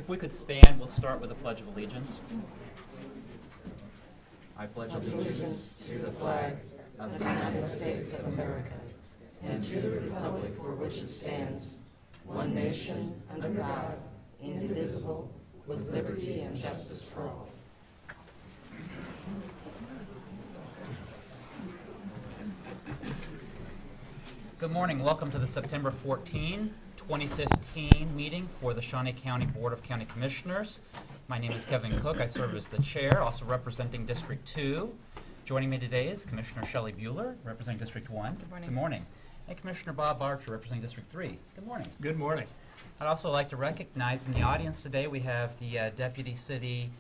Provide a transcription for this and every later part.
If we could stand, we'll start with a Pledge of Allegiance. I pledge allegiance to the flag of the United States of America and to the republic for which it stands, one nation, under God, indivisible, with liberty and justice for all. Good morning. Welcome to the September 14, 2015 meeting for the Shawnee County Board of County Commissioners. My name is Kevin Cook. I serve as the chair, also representing District 2. Joining me today is Commissioner Shelley Bueller, representing District 1. Good morning. Good morning. And Commissioner Bob Archer, representing District 3. Good morning. Good morning. I'd also like to recognize in the audience today we have the Deputy City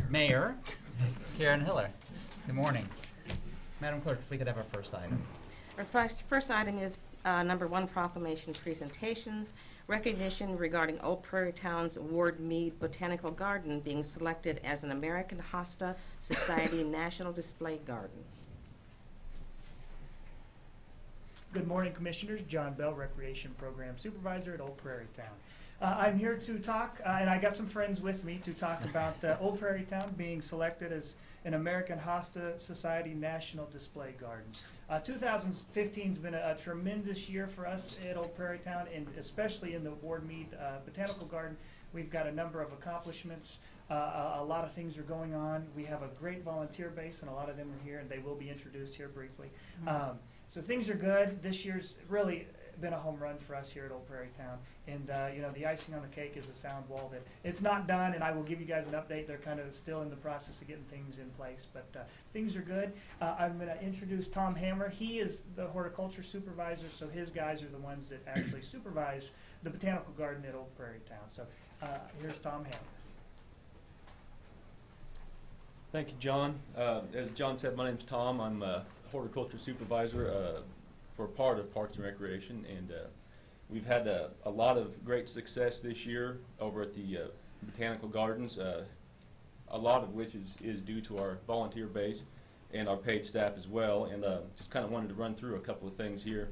Mayor, Karen Hiller. Good morning. Madam Clerk, if we could have our first item. Our first item is number 1, proclamation presentations. Recognition regarding Old Prairie Town's Ward Mead Botanical Garden being selected as an American Hosta Society National Display Garden. Good morning, Commissioners. John Bell, Recreation Program Supervisor at Old Prairie Town. I'm here to talk, and I got some friends with me to talk about Old Prairie Town being selected as an American Hosta Society National Display Garden. 2015 has been a tremendous year for us at Old Prairie Town, and especially in the Ward Mead Botanical Garden. We've got a number of accomplishments. A lot of things are going on. We have a great volunteer base, and a lot of them are here, and they will be introduced here briefly. So things are good. This year's really been a home run for us here at Old Prairie Town. And you know, the icing on the cake is the sound wall. That it's not done, and I will give you guys an update. They're kind of still in the process of getting things in place, but things are good. I'm going to introduce Tom Hammer. He is the horticulture supervisor, so his guys are the ones that actually supervise the botanical garden at Old Prairie Town. So here's Tom Hammer. Thank you, John. As John said, my name's Tom. I'm a horticulture supervisor for part of Parks and Recreation, and we've had a lot of great success this year over at the Botanical Gardens, a lot of which is due to our volunteer base and our paid staff as well, and just kind of wanted to run through a couple of things here.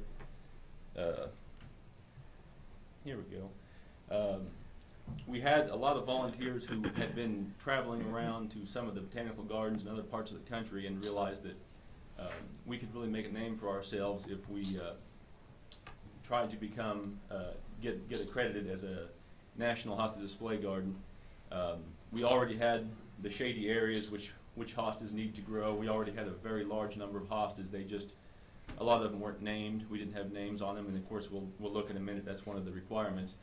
Here we go. We had a lot of volunteers who had been traveling around to some of the botanical gardens in other parts of the country and realized that we could really make a name for ourselves if we tried to become, get accredited as a National Hosta Display Garden. We already had the shady areas which hostas need to grow. We already had a very large number of hostas. They just, a lot of them weren't named. We didn't have names on them, and of course we'll look in a minute. That's one of the requirements.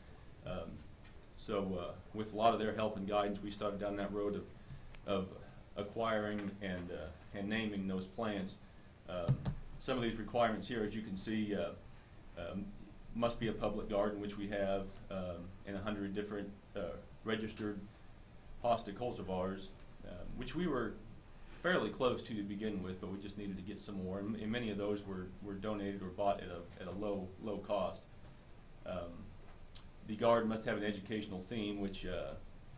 So with a lot of their help and guidance, we started down that road of acquiring and naming those plants. Some of these requirements here, as you can see, must be a public garden, which we have, and 100 different registered hosta cultivars, which we were fairly close to begin with, but we just needed to get some more. And many of those were donated or bought at a low cost. The garden must have an educational theme, which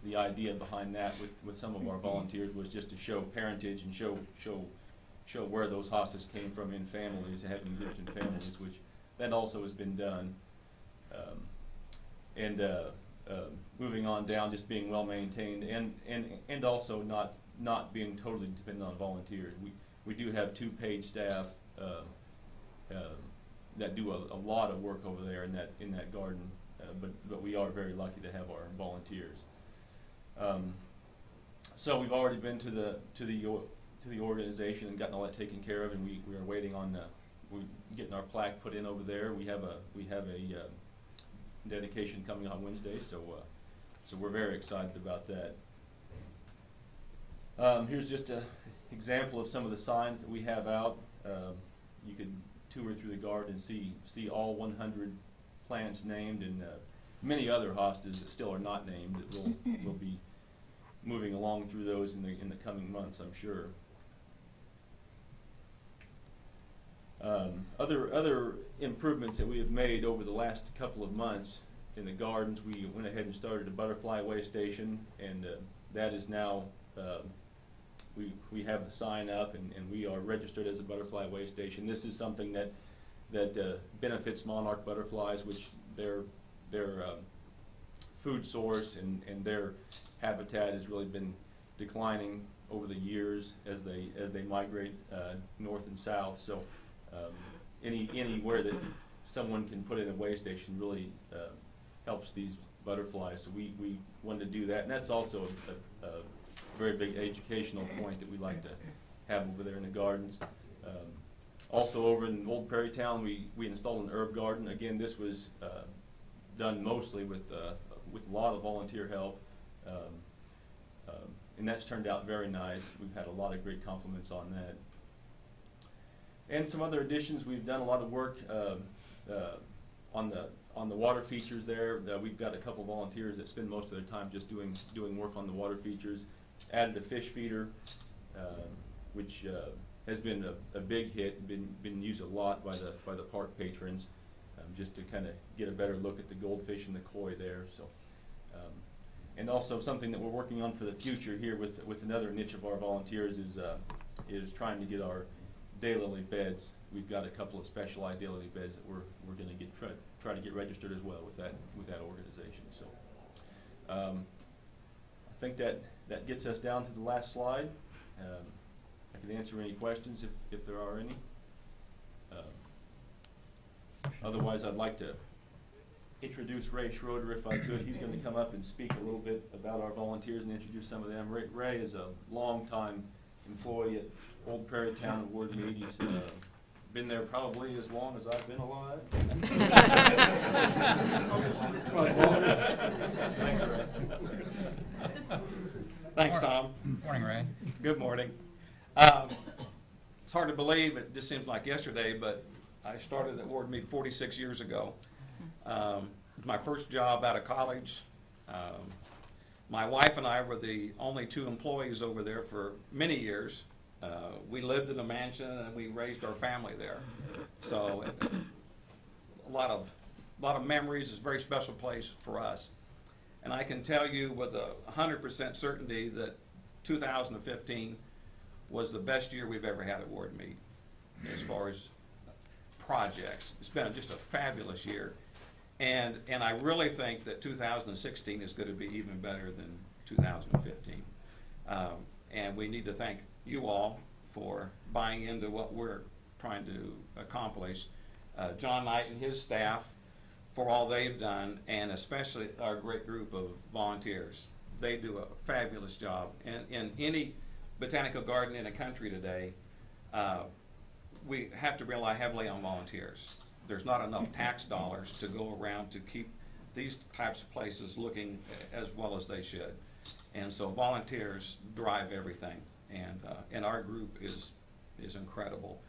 the idea behind that with some of our volunteers was just to show parentage and show where those hostas came from in families, having lived in families, which that also has been done. Moving on down, just being well maintained and also not being totally dependent on volunteers. We do have 2 paid staff that do a lot of work over there in that garden. But we are very lucky to have our volunteers. So we've already been to the organization and gotten all that taken care of, and we are waiting on we're getting our plaque put in over there. We have a dedication coming on Wednesday, so we're very excited about that. Here's just an example of some of the signs that we have out. You could tour through the garden and see all 100 plants named, and many other hostas that still are not named that we'll be moving along through those in the coming months, I'm sure. Other improvements that we have made over the last couple of months in the gardens, we went ahead and started a butterfly way station, and that is now we have the sign up, and we are registered as a butterfly way station. This is something that benefits monarch butterflies, which their food source, and their habitat has really been declining over the years as they migrate north and south. So anywhere that someone can put in a way station really helps these butterflies. So we wanted to do that, and that's also a very big educational point that we like to have over there in the gardens. Also over in Old Prairie Town, we installed an herb garden. Again, this was done mostly with a lot of volunteer help, and that's turned out very nice. We've had a lot of great compliments on that. And some other additions, we've done a lot of work on the water features there. We've got a couple volunteers that spend most of their time just doing work on the water features. Added a fish feeder, which has been a big hit, been used a lot by the park patrons, just to kind of get a better look at the goldfish and the koi there. So, and also something that we're working on for the future here with another niche of our volunteers is trying to get our daylily beds. We've got a couple of specialized daylily beds that we're going to try to get registered as well with that organization. So, I think that gets us down to the last slide. I can answer any questions if there are any. Otherwise, I'd like to introduce Ray Schroeder if I could. He's going to come up and speak a little bit about our volunteers and introduce some of them. Ray is a longtime employee at Old Prairie Town and Ward Mead. He's been there probably as long as I've been alive. Thanks, Ray. Thanks, Tom. Morning, Ray. Good morning. It's hard to believe, it just seems like yesterday, but I started at Ward Mead 46 years ago. My first job out of college. My wife and I were the only two employees over there for many years. We lived in a mansion and we raised our family there. So a lot of memories. It's a very special place for us. And I can tell you with 100% certainty that 2015 was the best year we've ever had at Ward Mead as far as projects. It's been just a fabulous year. And I really think that 2016 is going to be even better than 2015. And we need to thank you all for buying into what we're trying to accomplish. John Knight and his staff for all they've done, and especially our great group of volunteers. They do a fabulous job. And in any botanical garden in the country today, we have to rely heavily on volunteers. There's not enough tax dollars to go around to keep these types of places looking as well as they should. And so volunteers drive everything, and our group is incredible.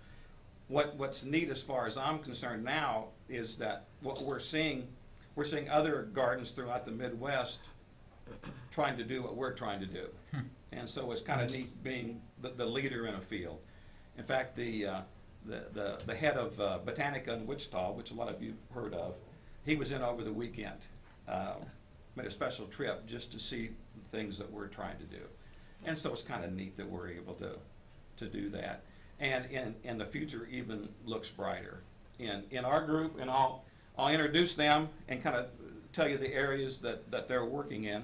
What's neat as far as I'm concerned now is that what we're seeing other gardens throughout the Midwest trying to do what we're trying to do. And so it's kind of neat being the leader in a field. In fact, the head of Botanica in Wichita, which a lot of you have heard of, he was in over the weekend, made a special trip just to see the things that we're trying to do. And so it's kind of neat that we're able to do that. And the future even looks brighter. In our group, and I'll introduce them and kind of tell you the areas that they're working in.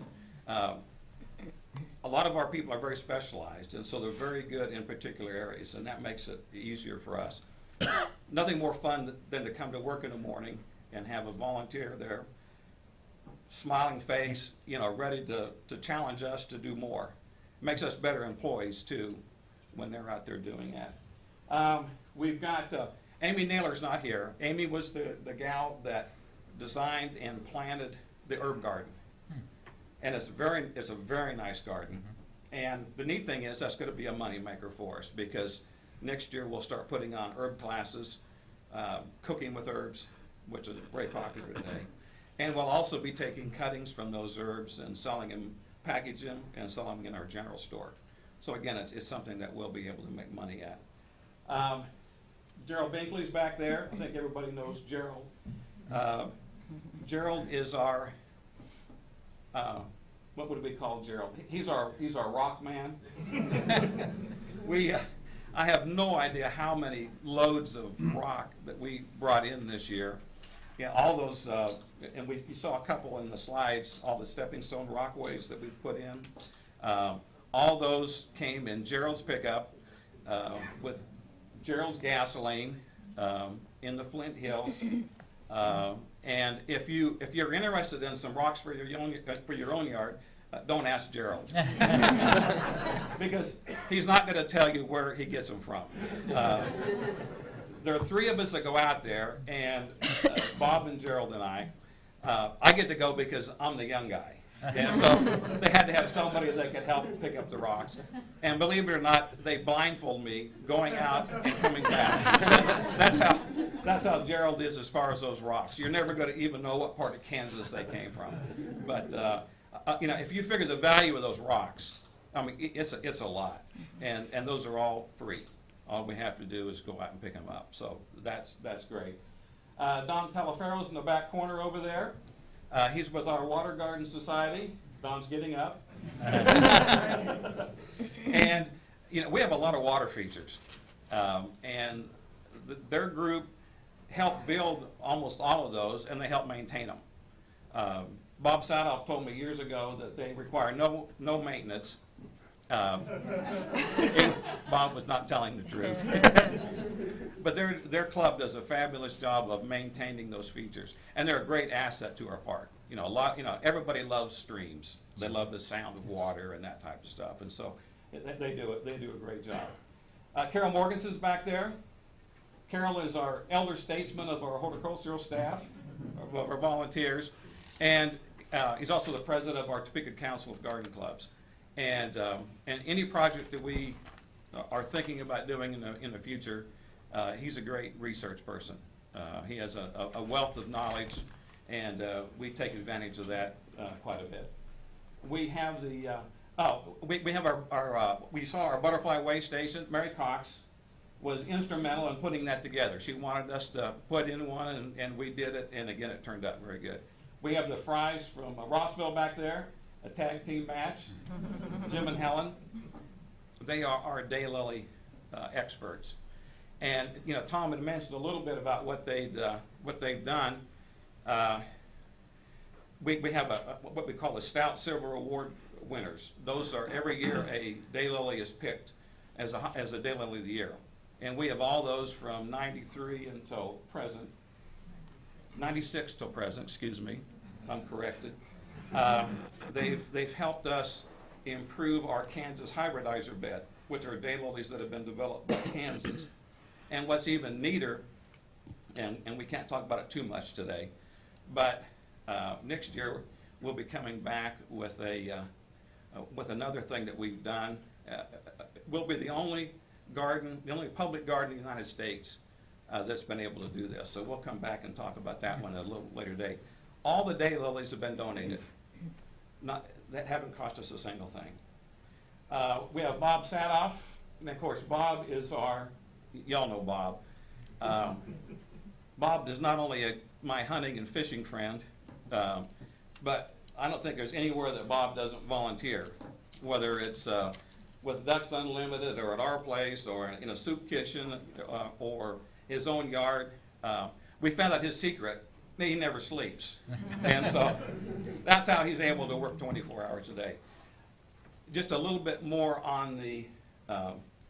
A lot of our people are very specialized, and so they're very good in particular areas, and that makes it easier for us. Nothing more fun than to come to work in the morning and have a volunteer there, smiling face, ready to challenge us to do more. It makes us better employees, too, when they're out there doing that. We've got, Amy Naylor's not here. Amy was the gal that designed and planted the herb garden. And it's a very nice garden. And the neat thing is that's going to be a money maker for us, because next year we'll start putting on herb classes, cooking with herbs, which is very popular today. And we'll also be taking cuttings from those herbs and selling them, package them, and sell them in our general store. So again, it's something that we'll be able to make money at. Gerald Binkley's back there. I think everybody knows Gerald. Gerald is our what would we call Gerald? He's our rock man. I have no idea how many loads of rock that we brought in this year. Yeah, all those, and you saw a couple in the slides, all the stepping stone rockways that we put in. All those came in Gerald's pickup with Gerald's gasoline in the Flint Hills. And if you're interested in some rocks for your own yard, don't ask Gerald, because he's not going to tell you where he gets them from. There are three of us that go out there, and Bob and Gerald and I get to go because I'm the young guy. And so they had to have somebody that could help pick up the rocks. And believe it or not, they blindfold me going out and coming back. That's how Gerald is as far as those rocks. You're never going to even know what part of Kansas they came from. But if you figure the value of those rocks, I mean, it's a lot. And those are all free. All we have to do is go out and pick them up. So that's great. Don Talaferro's in the back corner over there. He's with our Water Garden Society. Don's getting up. And, we have a lot of water features. And their group helped build almost all of those, and they help maintain them. Bob Sadoff told me years ago that they require no maintenance. Bob was not telling the truth. But their club does a fabulous job of maintaining those features, and they're a great asset to our park. Everybody loves streams. They love the sound of water and that type of stuff, and so they do a great job. Carol Morganson's back there. Carol is our elder statesman of our horticultural staff, of our volunteers, and he's also the president of our Topeka Council of Garden Clubs. And any project that we are thinking about doing in the future, he's a great research person. He has a wealth of knowledge, and we take advantage of that quite a bit. We have we saw our butterfly way station. Mary Cox was instrumental in putting that together. She wanted us to put in one, and we did it, and again, it turned out very good. We have the Fries from Rossville back there, a tag team match. Jim and Helen, they are our daylily experts. And Tom had mentioned a little bit about what they've done. We have what we call the Stout Silver Award winners. Those are every year a daylily is picked as a daylily of the year, and we have all those from '93 until present, '96 till present. Excuse me, I'm corrected. They've helped us improve our Kansas hybridizer bed, which are daylilies that have been developed by Kansas. And what's even neater, and we can't talk about it too much today, but next year we'll be coming back with another thing that we've done. We'll be the only public garden in the United States that's been able to do this. So we'll come back and talk about that one at a little later date. All the daylilies have been donated. That haven't cost us a single thing. We have Bob Sadoff, and of course Bob is y'all know Bob. Bob is not only my hunting and fishing friend, but I don't think there's anywhere that Bob doesn't volunteer, whether it's with Ducks Unlimited or at our place or in a soup kitchen or his own yard. We found out his secret. He never sleeps. And so that's how he's able to work 24 hours a day. Just a little bit more on the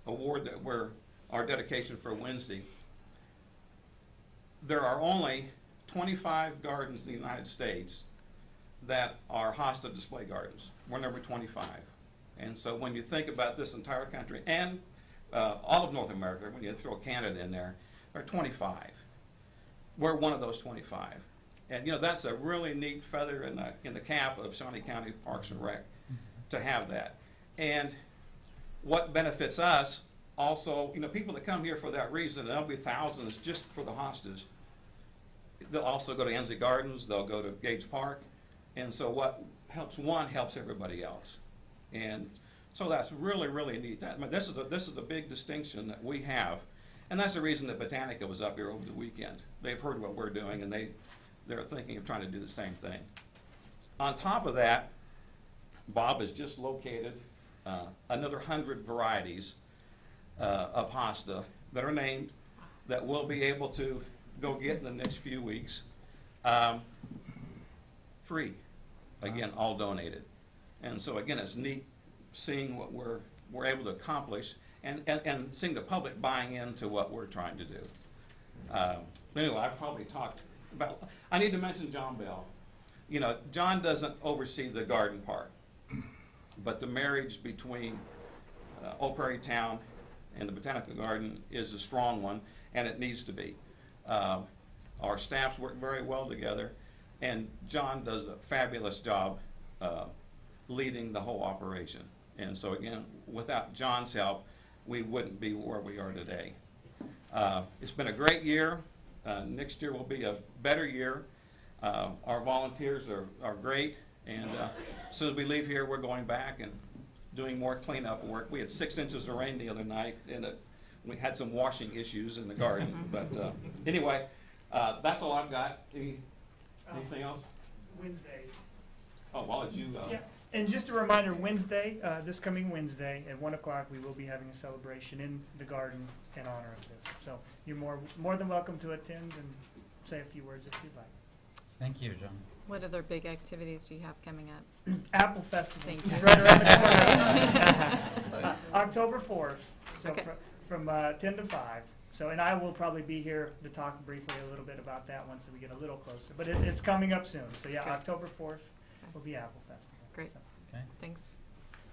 award that our dedication for Wednesday. There are only 25 gardens in the United States that are hosta display gardens. We're number 25. And so when you think about this entire country and all of North America, when you throw Canada in there, there are 25. We're one of those 25. And that's a really neat feather in the cap of Shawnee County Parks and Rec to have that. And what benefits us also, people that come here for that reason, and there'll be thousands just for the hostas. They'll also go to Ensley Gardens, they'll go to Gage Park. And so what helps one helps everybody else. And so that's really, really neat. This is a big distinction that we have. And that's the reason that Botanica was up here over the weekend. They've heard what we're doing, and they're thinking of trying to do the same thing. On top of that, Bob has just located another 100 varieties of hosta that are named that we'll be able to go get in the next few weeks. Free, again, all donated. And so again, it's neat seeing what we're able to accomplish and seeing the public buying into what we're trying to do. Anyway, I've probably talked about, I need to mention John Bell. You know, John doesn't oversee the garden part, but the marriage between Old Prairie Town and the Botanical Garden is a strong one, and it needs to be. Our staffs work very well together, and John does a fabulous job leading the whole operation. And so again, without John's help, we wouldn't be where we are today. It's been a great year. Next year will be a better year. Our volunteers are great, and as soon as we leave here, we're going back and doing more cleanup work. We had 6 inches of rain the other night, and we had some washing issues in the garden. But anyway, that's all I've got. Anything else? Wednesday. Oh, why don't you? Yeah, and just a reminder, Wednesday, this coming Wednesday at 1 o'clock, we will be having a celebration in the garden in honor of this. So you're more than welcome to attend and say a few words if you'd like. Thank you, John. What other big activities do you have coming up? Apple Festival. Thank It's you. right around the corner. October 4th, so Okay. from 10 to 5. So, and I will probably be here to talk briefly a little bit about that once we get a little closer. But it's coming up soon. So yeah, Okay. October 4th will be Apple Festival. Great. So. Okay. Thanks.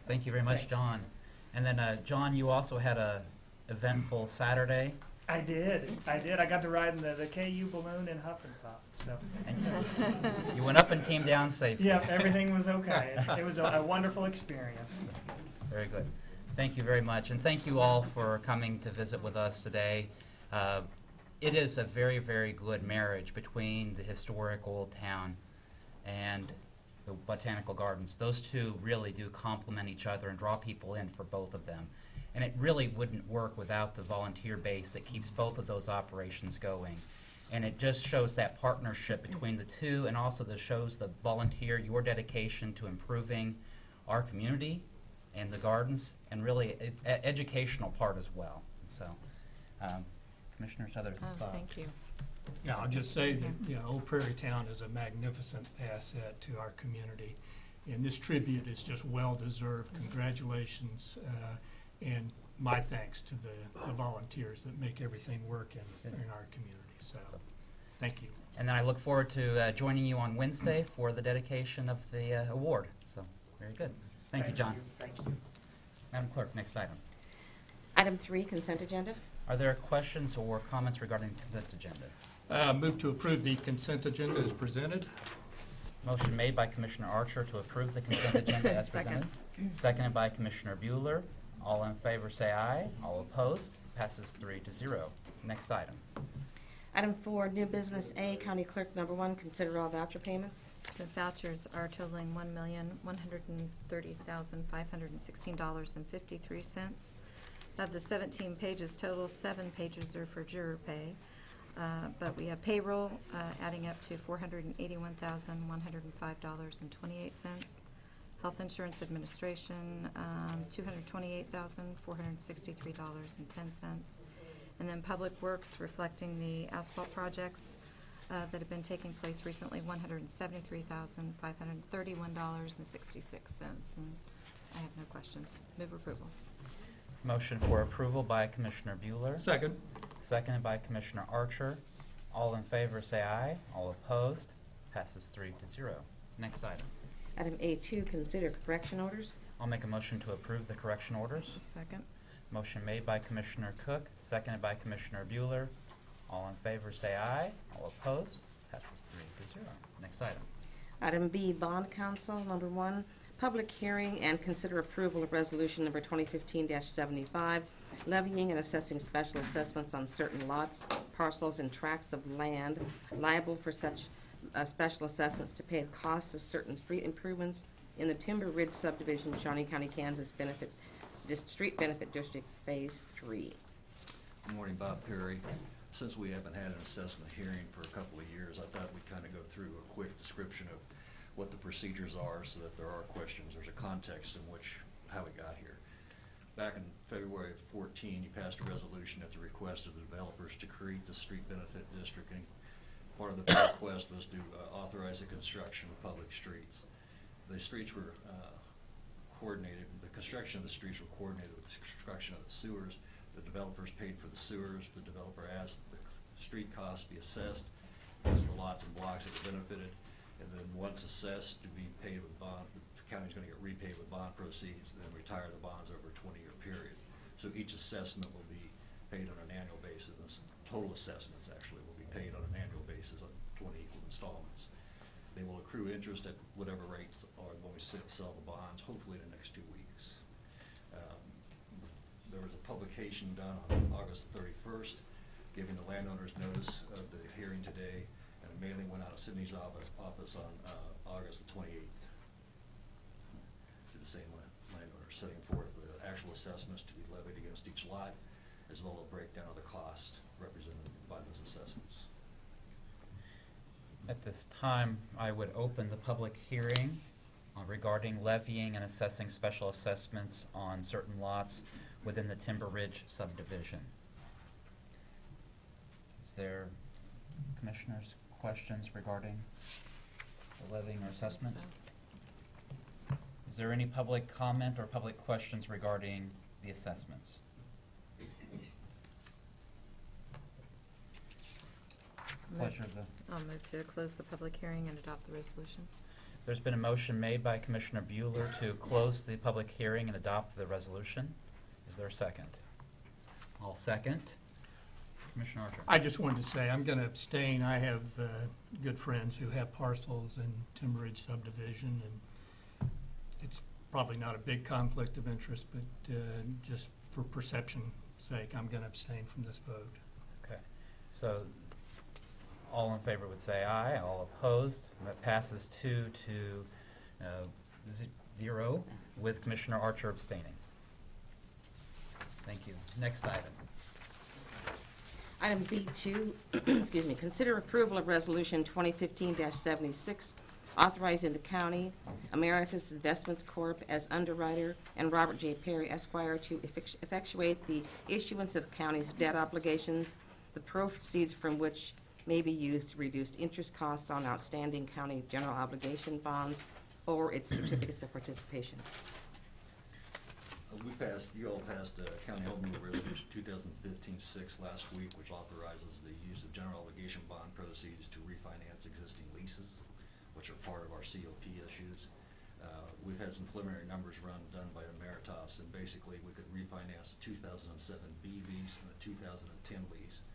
Thank you very much, Thanks. John. And then, John, you also had a eventful Saturday. I did. I got to ride in the KU balloon in Huff and Puff. So And you went up and came down safely. yeah, everything was okay. It was a wonderful experience. Very good. Thank you very much. And thank you all for coming to visit with us today. It is a very, very good marriage between the historic old town and the botanical gardens. Those two really do complement each other and draw people in for both of them. And it really wouldn't work without the volunteer base that keeps both of those operations going. And it just shows that partnership between the two, and also that shows the volunteer, your dedication to improving our community and the gardens, and really educational part as well. So, commissioners, other thoughts? Thank you. Yeah, I'll just say that, you know, Old Prairie Town is a magnificent asset to our community. And this tribute is just well-deserved. Congratulations, and my thanks to the volunteers that make everything work in our community. So, thank you. And then I look forward to joining you on Wednesday for the dedication of the award. So, very good. Thank you, John. Thank you. Madam Clerk, next item. Item 3, consent agenda. Are there questions or comments regarding the consent agenda? Move to approve the consent agenda as presented. Motion made by Commissioner Archer to approve the consent agenda as presented. Seconded by Commissioner Bueller. All in favor say aye. All opposed? Passes 3-0. Next item. Item 4, new business A, County Clerk number 1, consider all voucher payments. The vouchers are totaling $1,130,516.53. Of the 17 pages total, 7 pages are for juror pay. But we have payroll adding up to $481,105.28. Health insurance administration, $228,463.10. And then public works reflecting the asphalt projects that have been taking place recently, $173,531.66. And I have no questions. Move approval. Motion for approval by Commissioner Bueller. Second. Seconded by Commissioner Archer. All in favor say aye. All opposed? Passes 3-0. Next item. Item A2, consider correction orders. I'll make a motion to approve the correction orders. Second. Motion made by Commissioner Cook, seconded by Commissioner Bueller. All in favor say aye. All opposed? Passes 3-0. Next item. Item B, bond council number 1, public hearing and consider approval of resolution number 2015-75, levying and assessing special assessments on certain lots, parcels, and tracts of land liable for such special assessments to pay the costs of certain street improvements in the Timber Ridge subdivision, Shawnee County, Kansas Street Benefit District, Phase 3. Good morning, Bob Perry. Since we haven't had an assessment hearing for a couple of years, I thought we'd kind of go through a quick description of what the procedures are so that if there are questions, there's a context in which how we got here. Back in February of 2014, you passed a resolution at the request of the developers to create the street benefit districting part of the request was to authorize the construction of public streets. The streets were coordinated, the construction of the streets were coordinated with the construction of the sewers. The developers paid for the sewers. The developer asked the street costs be assessed against the lots and blocks that were benefited. And then once assessed to be paid with bond, the county's gonna get repaid with bond proceeds and then retire the bonds over a 20-year period. So each assessment will be paid on an annual basis. Total assessments actually will be paid on an annual basis on 20 equal installments. They will accrue interest at whatever rates are when we sell the bonds, hopefully in the next 2 weeks. There was a publication done on August 31st, giving the landowners notice of the hearing today, and a mailing went out of Sydney's office on August the 28th to the same landowners, setting forth the actual assessments to be levied against each lot, as well as a breakdown of the cost represented by those assessments. At this time, I would open the public hearing regarding levying and assessing special assessments on certain lots within the Timber Ridge subdivision. Is there, commissioners, questions regarding the levying or assessment? Is there any public comment or public questions regarding the assessments? Pleasure of the... I'll move to close the public hearing and adopt the resolution. There's been a motion made by Commissioner Bueller to close the public hearing and adopt the resolution. Is there a second? I'll second. Commissioner Archer. I just wanted to say, I'm going to abstain. I have good friends who have parcels in Timber Ridge subdivision, and it's probably not a big conflict of interest, but just for perception sake, I'm going to abstain from this vote. Okay. So all in favor would say aye. All opposed. That passes 2 to 0 with Commissioner Archer abstaining. Thank you. Next item. Item B2, excuse me, consider approval of Resolution 2015-76, authorizing the county, Emeritus Investments Corp. As underwriter, and Robert J. Perry Esquire to effectuate the issuance of county's debt obligations, the proceeds from which may be used to reduce interest costs on outstanding county general obligation bonds or its certificates of participation. You all passed County Home Rule Resolution 2015-6 last week, which authorizes the use of general obligation bond proceeds to refinance existing leases, which are part of our COP issues. We've had some preliminary numbers done by Emeritus, and basically we could refinance a 2007 B lease and a 2010 lease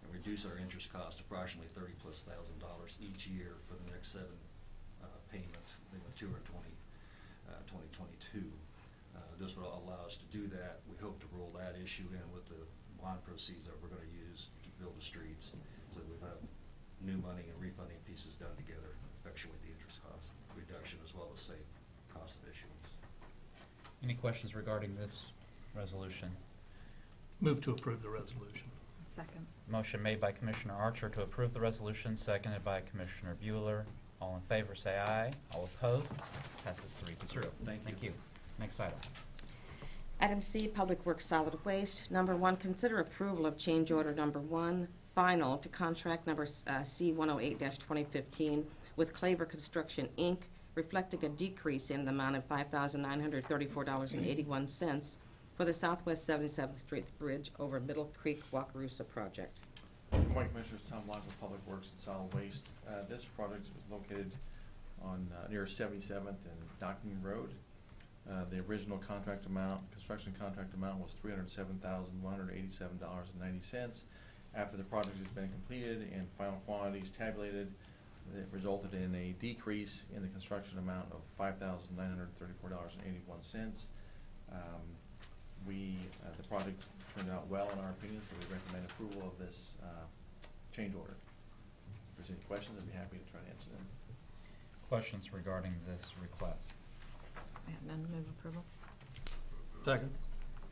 and reduce our interest cost approximately $30,000+ each year for the next 7 payments. They mature in 2022. This would allow us to do that. We hope to roll that issue in with the bond proceeds that we're going to use to build the streets, so that we have new money and refunding pieces done together, effectuate the interest cost reduction as well as save cost of issuance. Any questions regarding this resolution? Move to approve the resolution. Second. Motion made by Commissioner Archer to approve the resolution, seconded by Commissioner Bueller. All in favor say aye. All opposed? Passes 3 to 0. Thank you. Next item. Item C, Public Works Solid Waste. Number 1, consider approval of change order number 1, final to contract number C108-2015 with Claver Construction, Inc., reflecting a decrease in the amount of $5,934.81 for the Southwest 77th Street Bridge over Middle Creek Wakarusa project. Good morning, Commissioners. Tom Blank with Public Works and Solid Waste. This project is located on near 77th and Docking Road. The original construction contract amount was $307,187.90. After the project has been completed and final quantities tabulated, it resulted in a decrease in the construction amount of $5,934.81. The project turned out well in our opinion, so we recommend approval of this change order. If there's any questions, I'd be happy to try to answer them. Questions regarding this request? I have none. Move approval. Second.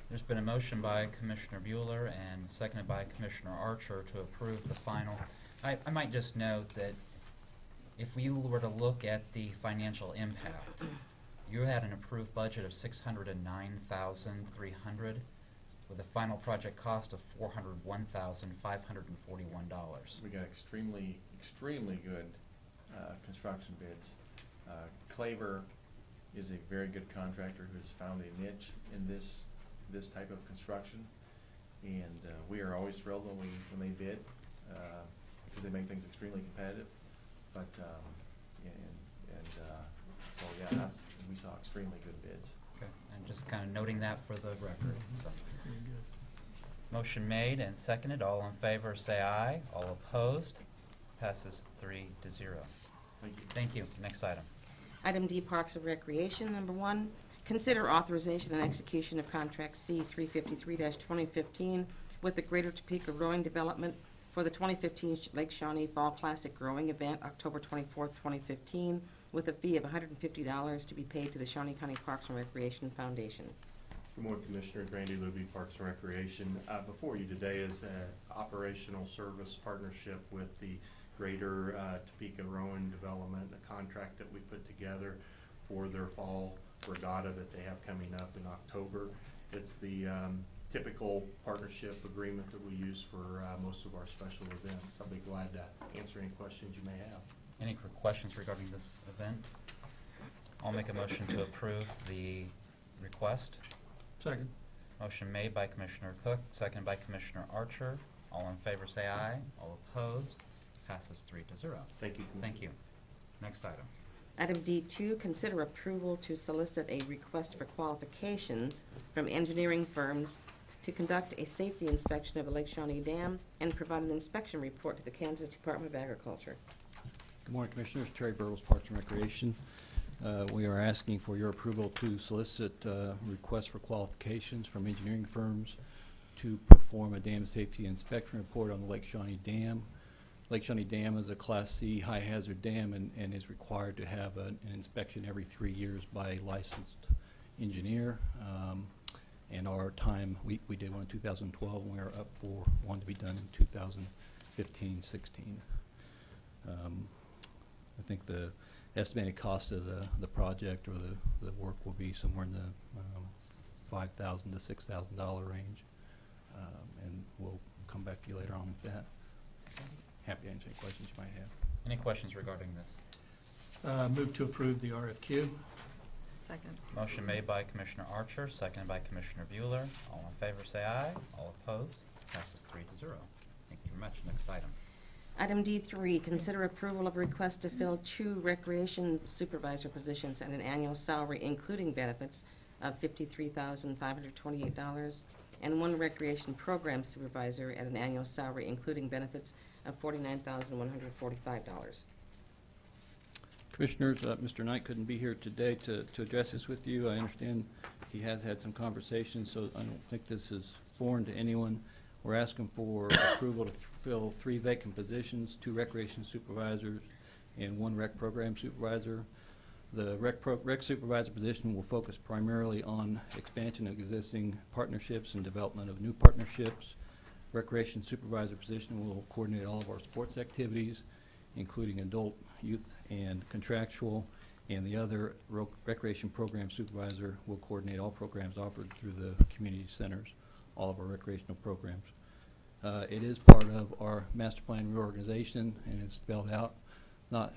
There's been a motion by Commissioner Bueller and seconded by Commissioner Archer to approve the final. I might just note that if you were to look at the financial impact, you had an approved budget of $609,300 with a final project cost of $401,541. We got extremely extremely good construction bids. Claver is a very good contractor who has found a niche in this type of construction, and we are always thrilled when they bid because they make things extremely competitive. But so yeah, we saw extremely good bids. Okay, I'm just kind of noting that for the record. So, Very good. motion made and seconded. All in favor, say aye. All opposed, passes 3-0. Thank you. Thank you. Next item. Item D, Parks and Recreation. Number 1, consider authorization and execution of contract C 353-2015 with the Greater Topeka Rowing Development for the 2015 Lake Shawnee Fall Classic Rowing Event, October 24th, 2015, with a fee of $150 to be paid to the Shawnee County Parks and Recreation Foundation. Good morning, Commissioners. Randy Luby, Parks and Recreation. Before you today is an operational service partnership with the Greater Topeka Rowing Development, a contract that we put together for their fall regatta that they have coming up in October. It's the typical partnership agreement that we use for most of our special events. I'll be glad to answer any questions you may have. Any questions regarding this event? I'll make a motion to approve the request. Second. Motion made by Commissioner Cook, seconded by Commissioner Archer. All in favor say aye. All opposed, passes 3-0. Thank you. Thank you. Next item. Item D2, consider approval to solicit a request for qualifications from engineering firms to conduct a safety inspection of the Lake Shawnee Dam and provide an inspection report to the Kansas Department of Agriculture. Good morning, Commissioners. Terry Burles, Parks and Recreation. We are asking for your approval to solicit requests for qualifications from engineering firms to perform a dam safety inspection report on the Lake Shawnee Dam. Lake Shawnee Dam is a Class C high hazard dam and is required to have an inspection every 3 years by a licensed engineer. And our time, we did one in 2012, and we are up for one to be done in 2015-16. I think the estimated cost of the project or the work will be somewhere in the $5,000 to $6,000 range. And we'll come back to you later on with that. Happy to answer any questions you might have. Any questions regarding this? Move to approve the RFQ. Second. Motion made by Commissioner Archer, seconded by Commissioner Bueller. All in favor say aye. All opposed, passes 3-0. Thank you very much. Next item. Item D3, consider approval of request to fill 2 recreation supervisor positions at an annual salary including benefits of $53,528 and 1 recreation program supervisor at an annual salary including benefits of $49,145. Commissioners, Mr. Knight couldn't be here today to address this with you. I understand he has had some conversations, so I don't think this is foreign to anyone. We're asking for approval to fill 3 vacant positions, 2 recreation supervisors and 1 rec program supervisor. The rec supervisor position will focus primarily on expansion of existing partnerships and development of new partnerships. Recreation supervisor position will coordinate all of our sports activities, including adult, youth, and contractual. And the other recreation program supervisor will coordinate all programs offered through the community centers, all of our recreational programs. It is part of our master plan reorganization, and it's spelled out, not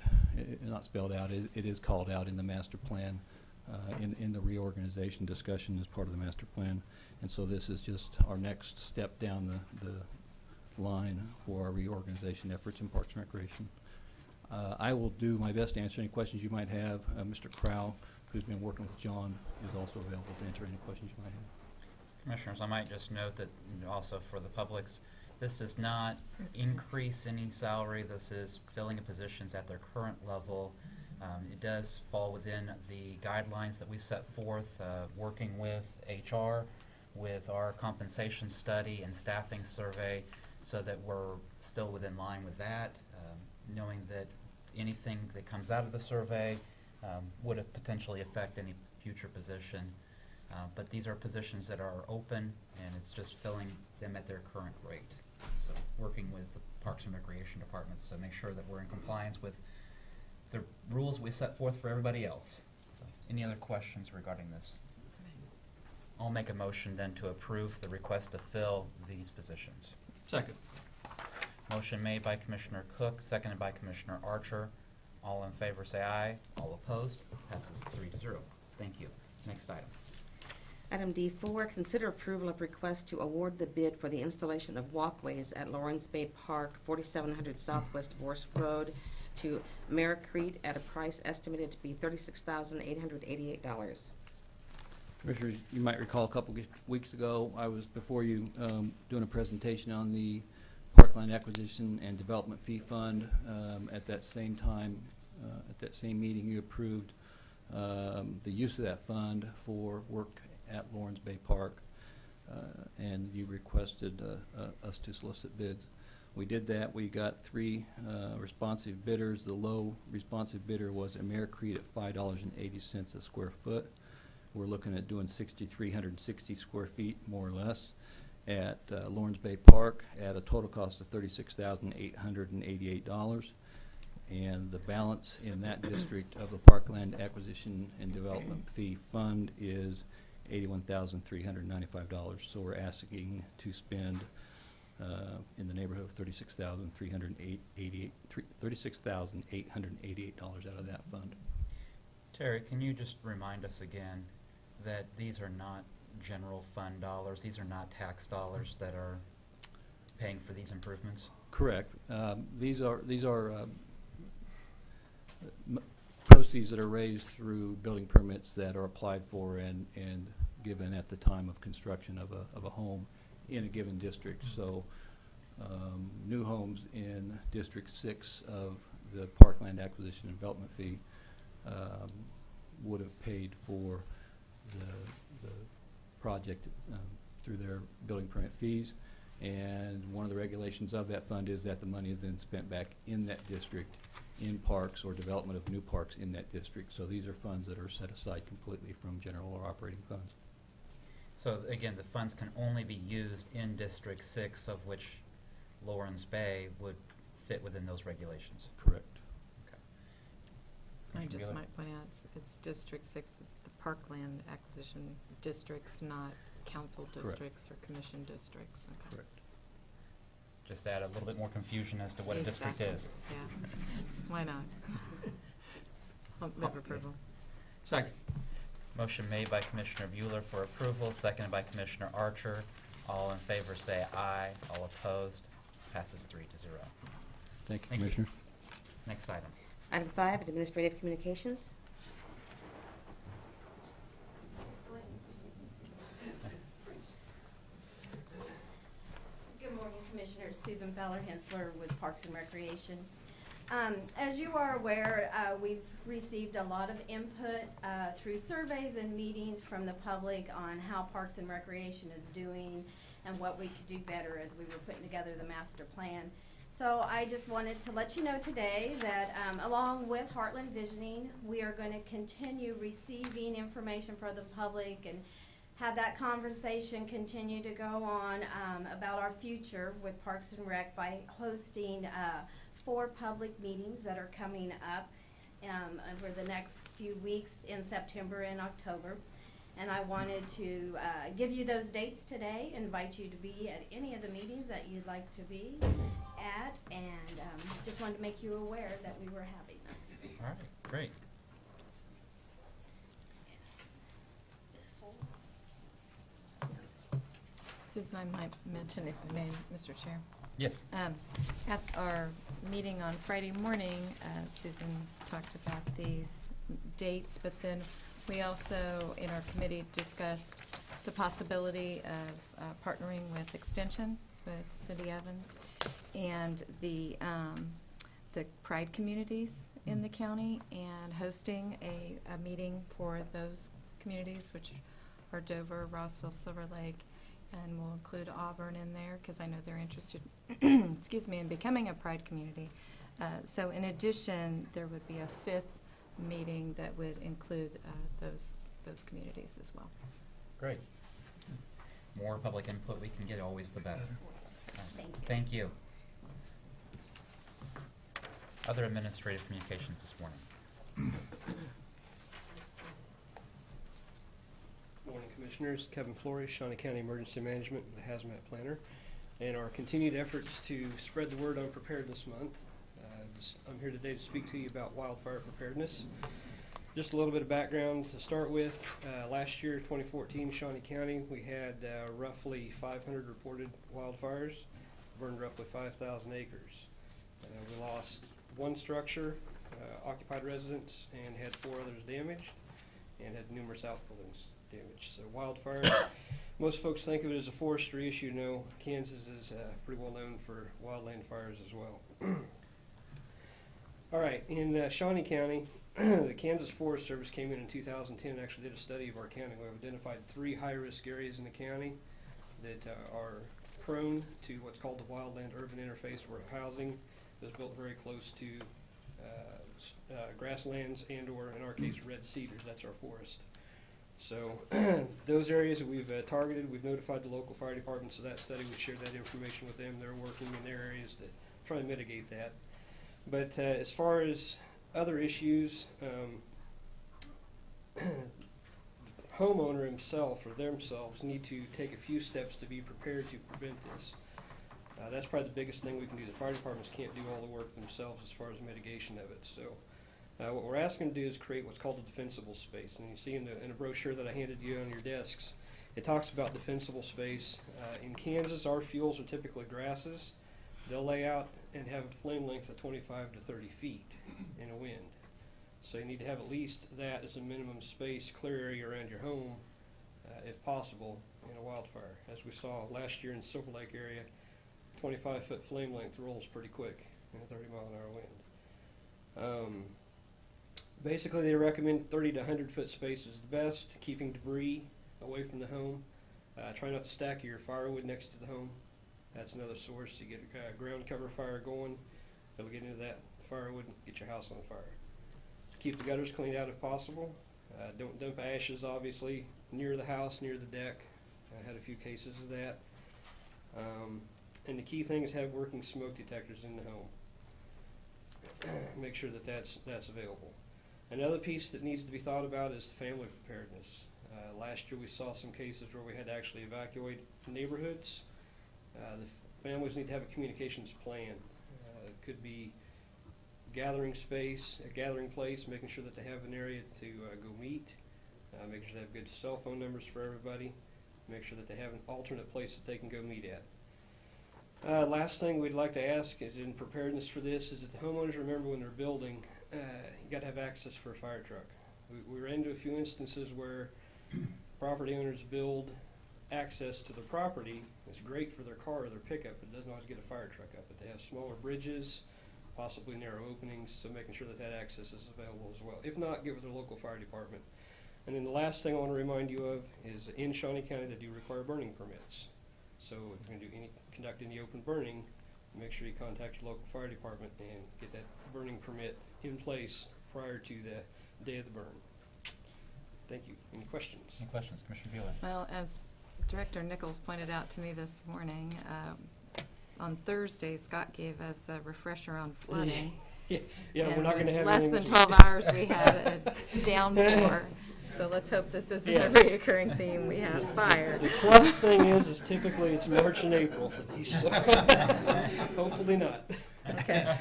spelled out, it is called out in the master plan, in the reorganization discussion as part of the master plan. And so this is just our next step down the line for our reorganization efforts in Parks and Recreation. I will do my best to answer any questions you might have. Mr. Crow, who's been working with John, is also available to answer any questions you might have. Commissioners, I might just note that also for the public's, this does not increase any salary. This is filling the positions at their current level. It does fall within the guidelines that we set forth, working with HR, with our compensation study and staffing survey, so that we're still within line with that, knowing that anything that comes out of the survey would potentially affect any future position. But these are positions that are open, and it's just filling them at their current rate. So working with the Parks and Recreation departments to make sure that we're in compliance with the rules we set forth for everybody else. So any other questions regarding this? I'll make a motion then to approve the request to fill these positions. Second. Motion made by Commissioner Cook, seconded by Commissioner Archer. All in favor say aye. All opposed? Passes 3-0. Thank you. Next item. Item D4, consider approval of request to award the bid for the installation of walkways at Lawrence Bay Park, 4700 Southwest Vorse Road, to Merricrete at a price estimated to be $36,888. Commissioners, you might recall a couple weeks ago, I was before you doing a presentation on the Parkland Acquisition and Development Fee Fund. At that same time, at that same meeting, you approved the use of that fund for work at Lawrence Bay Park, and you requested us to solicit bids. We did that. We got 3 responsive bidders. The low responsive bidder was Americrete at $5.80 a square foot. We're looking at doing 6,360 square feet, more or less, at Lawrence Bay Park at a total cost of $36,888. And the balance in that district of the Parkland Acquisition and Development Fee Fund is $81,395. So we're asking to spend in the neighborhood of $36,888 out of that fund. Terry, can you just remind us again that these are not general fund dollars, these are not tax dollars that are paying for these improvements? Correct. These are proceeds that are raised through building permits that are applied for and given at the time of construction of a home in a given district. So new homes in District 6 of the Parkland Acquisition and Development Fee would have paid for the project through their building permit fees. And one of the regulations of that fund is that the money is then spent back in that district in parks or development of new parks in that district. So these are funds that are set aside completely from general or operating funds. So again, the funds can only be used in District 6, of which Lawrence Bay would fit within those regulations. Correct. Okay. I Commissioner just Bueller? might point out, it's District 6, it's the Parkland Acquisition Districts, not council Correct. districts or commission districts. Okay. Correct. Just add a little bit more confusion as to what a district Exactly. is. Yeah, why not? Move approval. Second. Motion made by Commissioner Bueller for approval, seconded by Commissioner Archer. All in favor say aye. All opposed? Passes 3-0. Thank you, Thank you. Commissioner. Next item. Item 5, Administrative Communications. Good morning, Commissioners. Susan Feller-Hensler with Parks and Recreation. As you are aware, we've received a lot of input through surveys and meetings from the public on how Parks and Recreation is doing and what we could do better as we were putting together the master plan. So I just wanted to let you know today that along with Heartland Visioning, we are going to continue receiving information from the public and have that conversation continue to go on about our future with Parks and Rec by hosting 4 public meetings that are coming up over the next few weeks in September and October. And I wanted to give you those dates today, invite you to be at any of the meetings that you'd like to be at, and just wanted to make you aware that we were having those. All right, great. Susan, I might mention, if I may, Mr. Chair. Yes. At our meeting on Friday morning, Susan talked about these dates, but then we also, in our committee, discussed the possibility of partnering with Extension, with Cindy Evans, and the Pride communities in the county, and hosting a meeting for those communities, which are Dover, Rossville, Silver Lake, and we'll include Auburn in there because I know they're interested excuse me, in becoming a Pride community. So in addition, there would be a 5th meeting that would include those communities as well. Great. More public input we can get, always the better. Thank you. Other administrative communications this morning. Morning, Commissioners. Kevin Flores, Shawnee County Emergency Management and Hazmat Planner. and our continued efforts to spread the word on Preparedness Month. I'm here today to speak to you about wildfire preparedness. Just a little bit of background to start with. Last year, 2014, Shawnee County, we had roughly 500 reported wildfires, burned roughly 5,000 acres. We lost one structure, occupied residence, and had 4 others damaged, and had numerous outbuildings damaged. So wildfire, most folks think of it as a forestry issue. No, Kansas is pretty well known for wildland fires as well. All right, in Shawnee County, the Kansas Forest Service came in 2010 and actually did a study of our county. We've identified 3 high-risk areas in the county that are prone to what's called the wildland-urban interface, where housing is built very close to grasslands and, or in our case, red cedars. That's our forest. So those areas that we've targeted, we've notified the local fire departments of that study. We shared that information with them. They're working in their areas to try and mitigate that. But as far as other issues, the homeowner himself or themselves need to take a few steps to be prepared to prevent this. That's probably the biggest thing we can do. The fire departments can't do all the work themselves as far as mitigation of it. So what we're asking to do is create what's called a defensible space. And you see in a brochure that I handed you on your desks, it talks about defensible space. In Kansas, our fuels are typically grasses. They'll lay out and have a flame length of 25 to 30 feet in a wind. So you need to have at least that as a minimum space, clear area around your home, if possible, in a wildfire. As we saw last year in Silver Lake area, 25-foot flame length rolls pretty quick in a 30-mile-an-hour wind. Basically, they recommend 30 to 100-foot space is the best, keeping debris away from the home. Try not to stack your firewood next to the home. That's another source. You get a ground cover fire going, it'll get into that firewood and get your house on fire. Keep the gutters cleaned out if possible. Don't dump ashes, obviously, near the house, near the deck. I had a few cases of that. And the key thing is have working smoke detectors in the home. Make sure that that's available. Another piece that needs to be thought about is family preparedness. Last year we saw some cases where we had to actually evacuate neighborhoods. The families need to have a communications plan. It could be gathering space, a gathering place, making sure that they have an area to go meet, making sure they have good cell phone numbers for everybody, make sure that they have an alternate place that they can go meet at. Last thing we'd like to ask is in preparedness for this is that the homeowners remember when they're building, you got to have access for a fire truck. We ran into a few instances where property owners build access to the property. It's great for their car or their pickup, but it doesn't always get a fire truck up. But they have smaller bridges, possibly narrow openings, so making sure that that access is available as well. If not, get with their local fire department. And then the last thing I want to remind you of is in Shawnee County they do require burning permits. So if you're going to conduct any open burning, make sure you contact your local fire department and get that burning permit in place prior to the day of the burn. Thank you. Any questions? Any questions, Commissioner Bueller? Well, as Director Nichols pointed out to me this morning, on Thursday, Scott gave us a refresher on flooding. Yeah, and we're not going to have less anything than this 12 hours we had a downpour. So let's hope this isn't Yes. a reoccurring theme. We have fire. The plus thing is typically it's March and April for these, so hopefully not. Okay.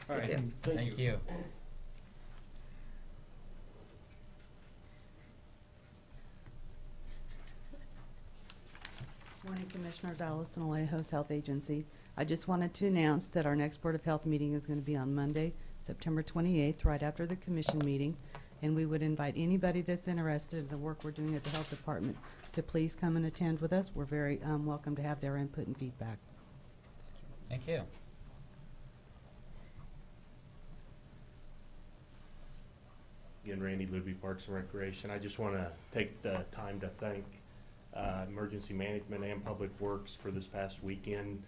All right. Good deal. Thank you. Morning, Commissioners. Allison Alejos, Health Agency. I just wanted to announce that our next Board of Health meeting is going to be on Monday, September 28th, right after the Commission meeting. And we would invite anybody that's interested in the work we're doing at the Health Department to please come and attend with us. We're very welcome to have their input and feedback. Thank you. Again, Randy Luby, Parks and Recreation. I just want to take the time to thank Emergency Management and Public Works for this past weekend.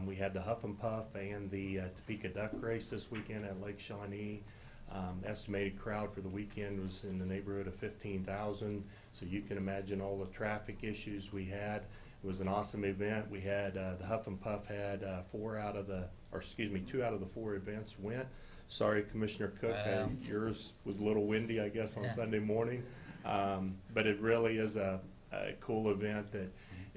We had the Huff and Puff and the Topeka Duck Race this weekend at Lake Shawnee. Estimated crowd for the weekend was in the neighborhood of 15,000, so you can imagine all the traffic issues we had. It was an awesome event. We had the Huff and Puff had 2 out of the 4 events went. Sorry, Commissioner Cook, yours was a little windy, I guess, on Sunday morning, but it really is a cool event that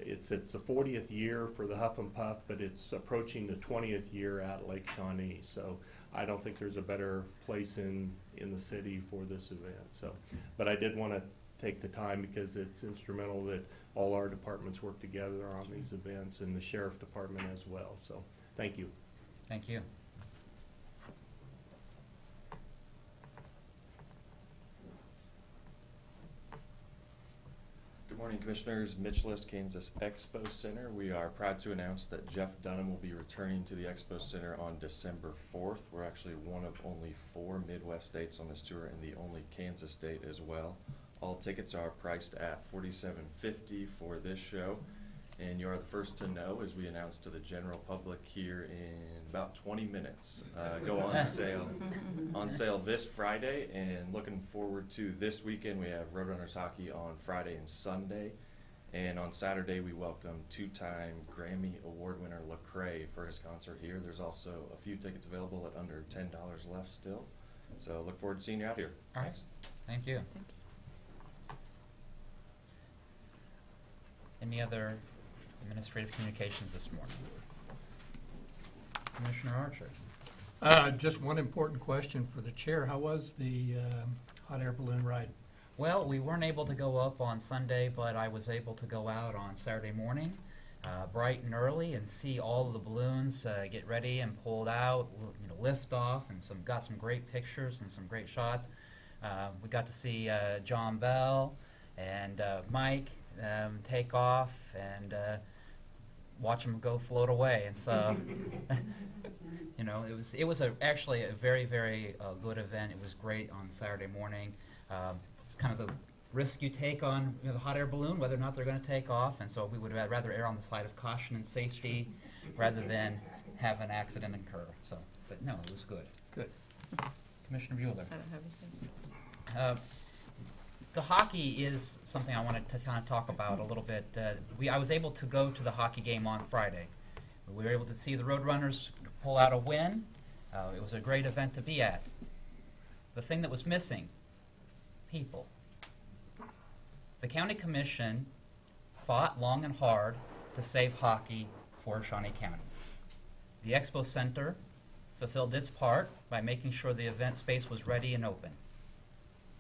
it's the 40th year for the Huff and Puff, but it's approaching the 20th year at Lake Shawnee. So I don't think there's a better place in the city for this event. So, but I did want to take the time because it's instrumental that all our departments work together on these events, and the sheriff department as well. So thank you. Thank you. Good morning, Commissioners. Mitch List, Kansas Expo Center. We are proud to announce that Jeff Dunham will be returning to the Expo Center on December 4th. We're actually one of only 4 Midwest states on this tour and the only Kansas state as well. All tickets are priced at $47.50 for this show. And you are the first to know, as we announced to the general public here in about 20 minutes. Go on sale this Friday, and looking forward to this weekend. We have Roadrunners hockey on Friday and Sunday, and on Saturday we welcome 2-time Grammy Award winner Lecrae for his concert here. There's also a few tickets available at under $10 left still, so look forward to seeing you out here. All right, thank you. Any other administrative communications this morning? Commissioner Archer. Just one important question for the chair. How was the hot air balloon ride? Well, we weren't able to go up on Sunday, but I was able to go out on Saturday morning, bright and early, and see all of the balloons get ready and pulled out, lift off, and got some great pictures and some great shots. We got to see John Bell and Mike take off and watch them go float away, and so it was actually a very, very good event. It was great on Saturday morning. It's kind of the risk you take on the hot air balloon, whether or not they're going to take off, and so we would rather err on the side of caution and safety rather than have an accident occur. So, but no, it was good. Good. Commissioner Bueller. I don't have anything. The hockey is something I wanted to kind of talk about a little bit. I was able to go to the hockey game on Friday. We were able to see the Roadrunners pull out a win. It was a great event to be at. The thing that was missing, people. The county commission fought long and hard to save hockey for Shawnee County. The Expo Center fulfilled its part by making sure the event space was ready and open.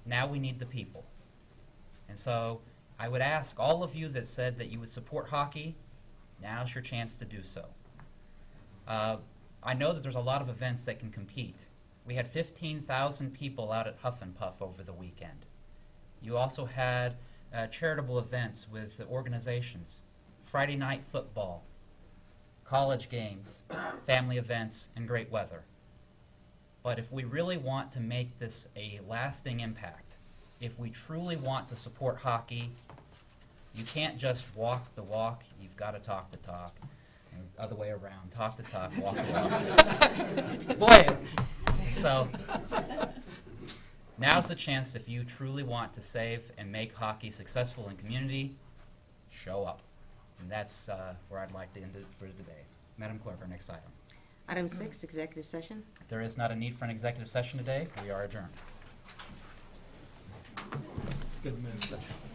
Now we need the people. And so I would ask all of you that said that you would support hockey, now's your chance to do so. I know that there's a lot of events that can compete. We had 15,000 people out at Huff and Puff over the weekend. You also had charitable events with the organizations, Friday night football, college games, family events, and great weather. But if we really want to make this a lasting impact, if we truly want to support hockey, you can't just walk the walk, you've got to talk the talk. And other way around, talk the talk, walk the walk. Boy, so now's the chance. If you truly want to save and make hockey successful in community, show up. And that's where I'd like to end it for today. Madam Clerk, our next item. Item 6, executive session. There is not a need for an executive session today. We are adjourned. Good move.